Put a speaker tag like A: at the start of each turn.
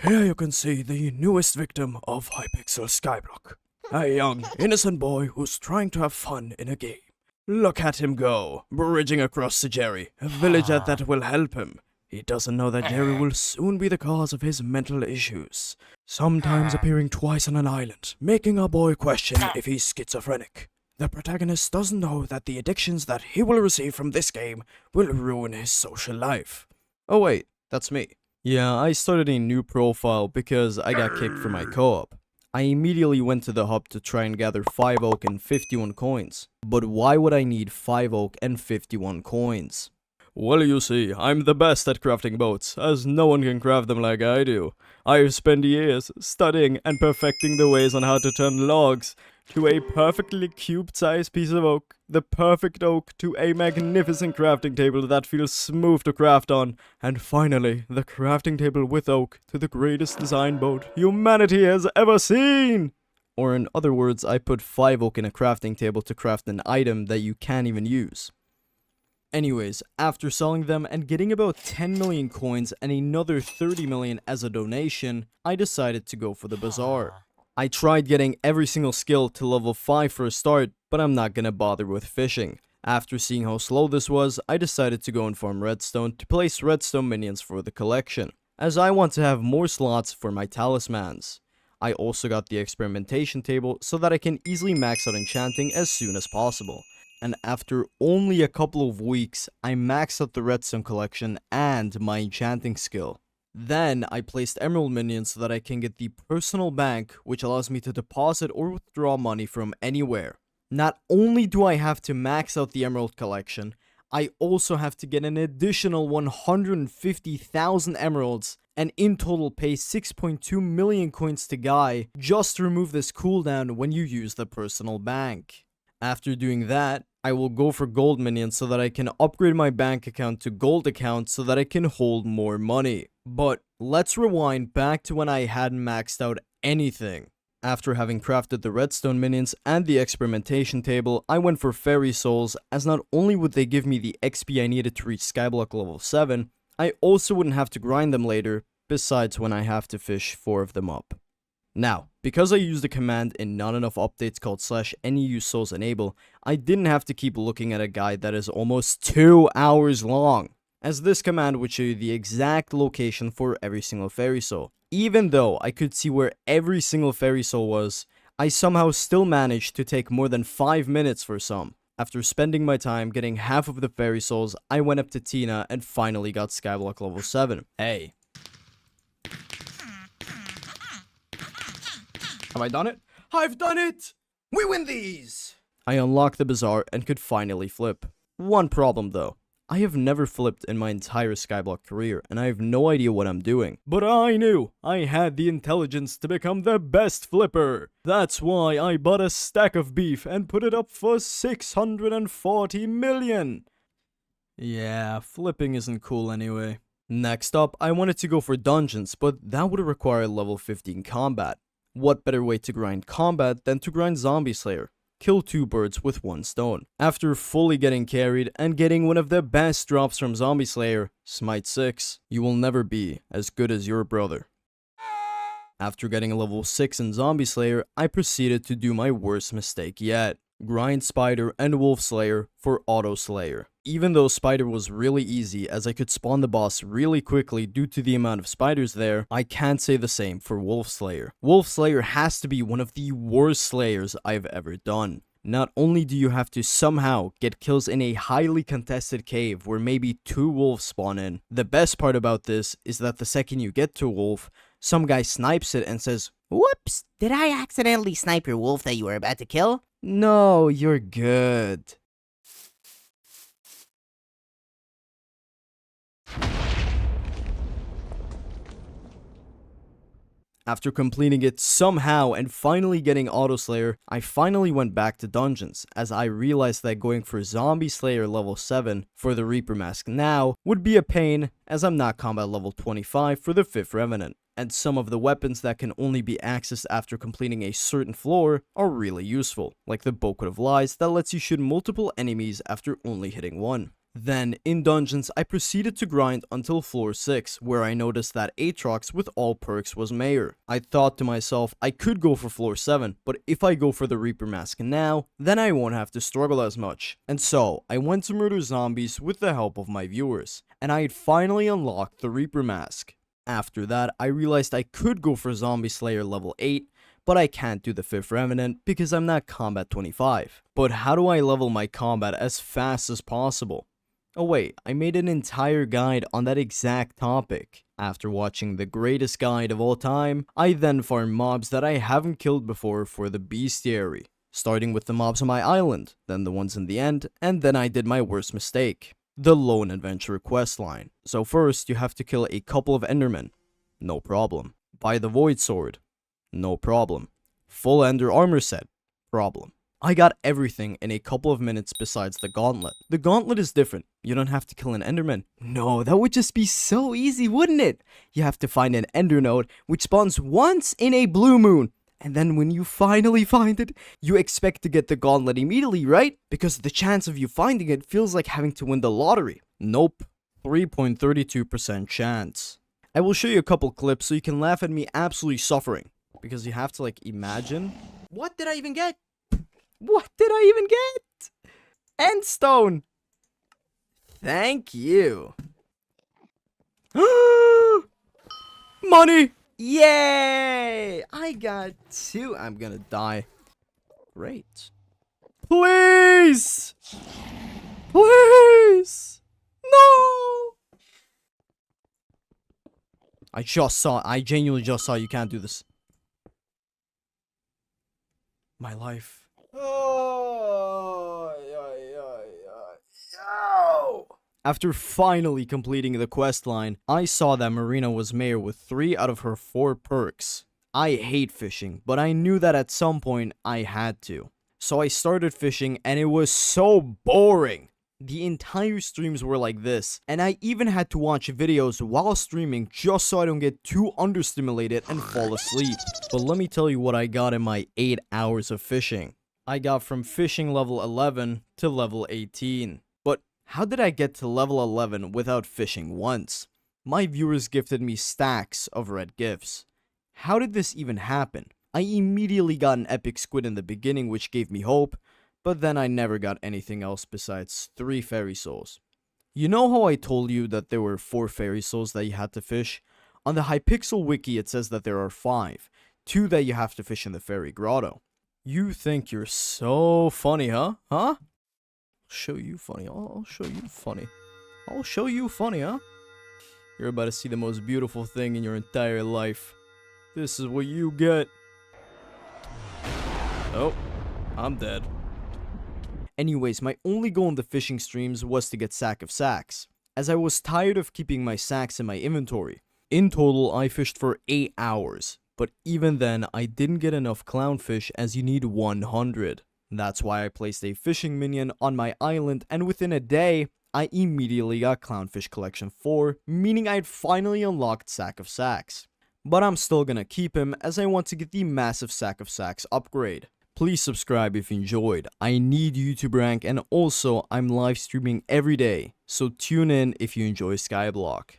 A: Here you can see the newest victim of Hypixel Skyblock. A young, innocent boy who's trying to have fun in a game. Look at him go, bridging across to Jerry, a villager that will help him. He doesn't know that Jerry will soon be the cause of his mental issues, sometimes appearing twice on an island, making our boy question if he's schizophrenic. The protagonist doesn't know that the addictions that he will receive from this game will ruin his social life. Oh wait, that's me. Yeah, I started a new profile because I got kicked from my co-op. I immediately went to the hub to try and gather 5 oak and 51 coins. But why would I need 5 oak and 51 coins? Well, you see, I'm the best at crafting boats, as no one can craft them like I do. I've spent years studying and perfecting the ways on how to turn logs to a perfectly cube-sized piece of oak, the perfect oak to a magnificent crafting table that feels smooth to craft on, and finally, the crafting table with oak to the greatest design boat humanity has ever seen! Or in other words, I put 5 oak in a crafting table to craft an item that you can't even use. Anyways, after selling them and getting about 10 million coins and another 30 million as a donation, I decided to go for the bazaar. I tried getting every single skill to level 5 for a start, but I'm not gonna bother with fishing. After seeing how slow this was, I decided to go and farm redstone to place redstone minions for the collection, as I want to have more slots for my talismans. I also got the experimentation table so that I can easily max out enchanting as soon as possible. And after only a couple of weeks, I maxed out the redstone collection and my enchanting skill. Then, I placed emerald minions so that I can get the personal bank, which allows me to deposit or withdraw money from anywhere. Not only do I have to max out the emerald collection, I also have to get an additional 150,000 emeralds and in total pay 6.2 million coins to Guy just to remove this cooldown when you use the personal bank. After doing that, I will go for gold minions so that I can upgrade my bank account to gold account so that I can hold more money. But let's rewind back to when I hadn't maxed out anything. After having crafted the redstone minions and the experimentation table, I went for fairy souls, as not only would they give me the XP I needed to reach Skyblock level 7, I also wouldn't have to grind them later, besides when I have to fish 4 of them up. Now, because I used a command in not enough updates called /NEUSoulsEnable, I didn't have to keep looking at a guide that is almost 2 hours long, as this command would show you the exact location for every single fairy soul. Even though I could see where every single fairy soul was, I somehow still managed to take more than 5 minutes for some. After spending my time getting half of the fairy souls, I went up to Tina and finally got Skyblock level 7. Hey. Have I done it? I've done it! We win these! I unlocked the bazaar and could finally flip. One problem though. I have never flipped in my entire Skyblock career, and I have no idea what I'm doing. But I knew I had the intelligence to become the best flipper. That's why I bought a stack of beef and put it up for 640 million. Yeah, flipping isn't cool anyway. Next up, I wanted to go for dungeons, but that would require level 15 combat. What better way to grind combat than to grind Zombie Slayer? Kill 2 birds with 1 stone. After fully getting carried and getting one of the best drops from Zombie Slayer, Smite 6, you will never be as good as your brother. After getting a level 6 in Zombie Slayer, I proceeded to do my worst mistake yet. Grind Spider and Wolf Slayer for Auto Slayer. Even though Spider was really easy as I could spawn the boss really quickly due to the amount of spiders there, I can't say the same for Wolf Slayer. Wolf Slayer has to be one of the worst slayers I've ever done. Not only do you have to somehow get kills in a highly contested cave where maybe 2 wolves spawn in, the best part about this is that the second you get to a wolf, some guy snipes it and says,
B: "Whoops, did I accidentally snipe your wolf that you were about to kill?"
A: "No, you're good." After completing it somehow and finally getting Auto Slayer, I finally went back to dungeons, as I realized that going for Zombie Slayer level 7 for the Reaper Mask now would be a pain, as I'm not combat level 25 for the 5th Revenant, and some of the weapons that can only be accessed after completing a certain floor are really useful, like the Booklet of Lies that lets you shoot multiple enemies after only hitting one. Then, in dungeons, I proceeded to grind until floor 6, where I noticed that Aatrox with all perks was mayor. I thought to myself, I could go for floor 7, but if I go for the Reaper Mask now, then I won't have to struggle as much. And so, I went to murder zombies with the help of my viewers, and I had finally unlocked the Reaper Mask. After that, I realized I could go for Zombie Slayer level 8, but I can't do the 5th Revenant because I'm not combat 25. But how do I level my combat as fast as possible? Oh wait, I made an entire guide on that exact topic. After watching the greatest guide of all time, I then farmed mobs that I haven't killed before for the Beastiary. Starting with the mobs on my island, then the ones in the end, and then I did my worst mistake. The Lone Adventurer questline. So first, you have to kill a couple of Endermen. No problem. Buy the Void Sword. No problem. Full Ender armor set. Problem. I got everything in a couple of minutes besides the Gauntlet. The Gauntlet is different. You don't have to kill an Enderman. No, that would just be so easy, wouldn't it? You have to find an Ender node, which spawns once in a blue moon. And then when you finally find it, you expect to get the Gauntlet immediately, right? Because the chance of you finding it feels like having to win the lottery. Nope. 3.32% chance. I will show you a couple clips so you can laugh at me absolutely suffering. Because you have to, like, imagine. What did I even get? What did I even get? Endstone. Thank you. Money. Yay. I got 2. I'm gonna die. Great. Please. Please. No. I genuinely just saw you can't do this. My life. After finally completing the quest line, I saw that Marina was mayor with 3 out of her 4 perks. I hate fishing, but I knew that at some point I had to. So I started fishing and it was so boring. The entire streams were like this, and I even had to watch videos while streaming just so I don't get too understimulated and fall asleep. But let me tell you what I got in my 8 hours of fishing. I got from fishing level 11 to level 18. But how did I get to level 11 without fishing once? My viewers gifted me stacks of red gifts. How did this even happen? I immediately got an epic squid in the beginning, which gave me hope, but then I never got anything else besides 3 fairy souls. You know how I told you that there were 4 fairy souls that you had to fish? On the Hypixel wiki it says that there are 5, 2 that you have to fish in the fairy grotto. You think you're so funny, huh? Huh? Show you funny. I'll show you funny. I'll show you funny, huh? You're about to see the most beautiful thing in your entire life. This is what you get. Oh, I'm dead. Anyways, my only goal in the fishing streams was to get sack of sacks, as I was tired of keeping my sacks in my inventory. In total, I fished for 8 hours, but even then, I didn't get enough clownfish as you need 100. That's why I placed a fishing minion on my island, and within a day, I immediately got clownfish collection 4, meaning I'd finally unlocked sack of sacks. But I'm still gonna keep him as I want to get the massive sack of sacks upgrade. Please subscribe if you enjoyed. I need YouTube rank, and also I'm live streaming every day, so tune in if you enjoy Skyblock.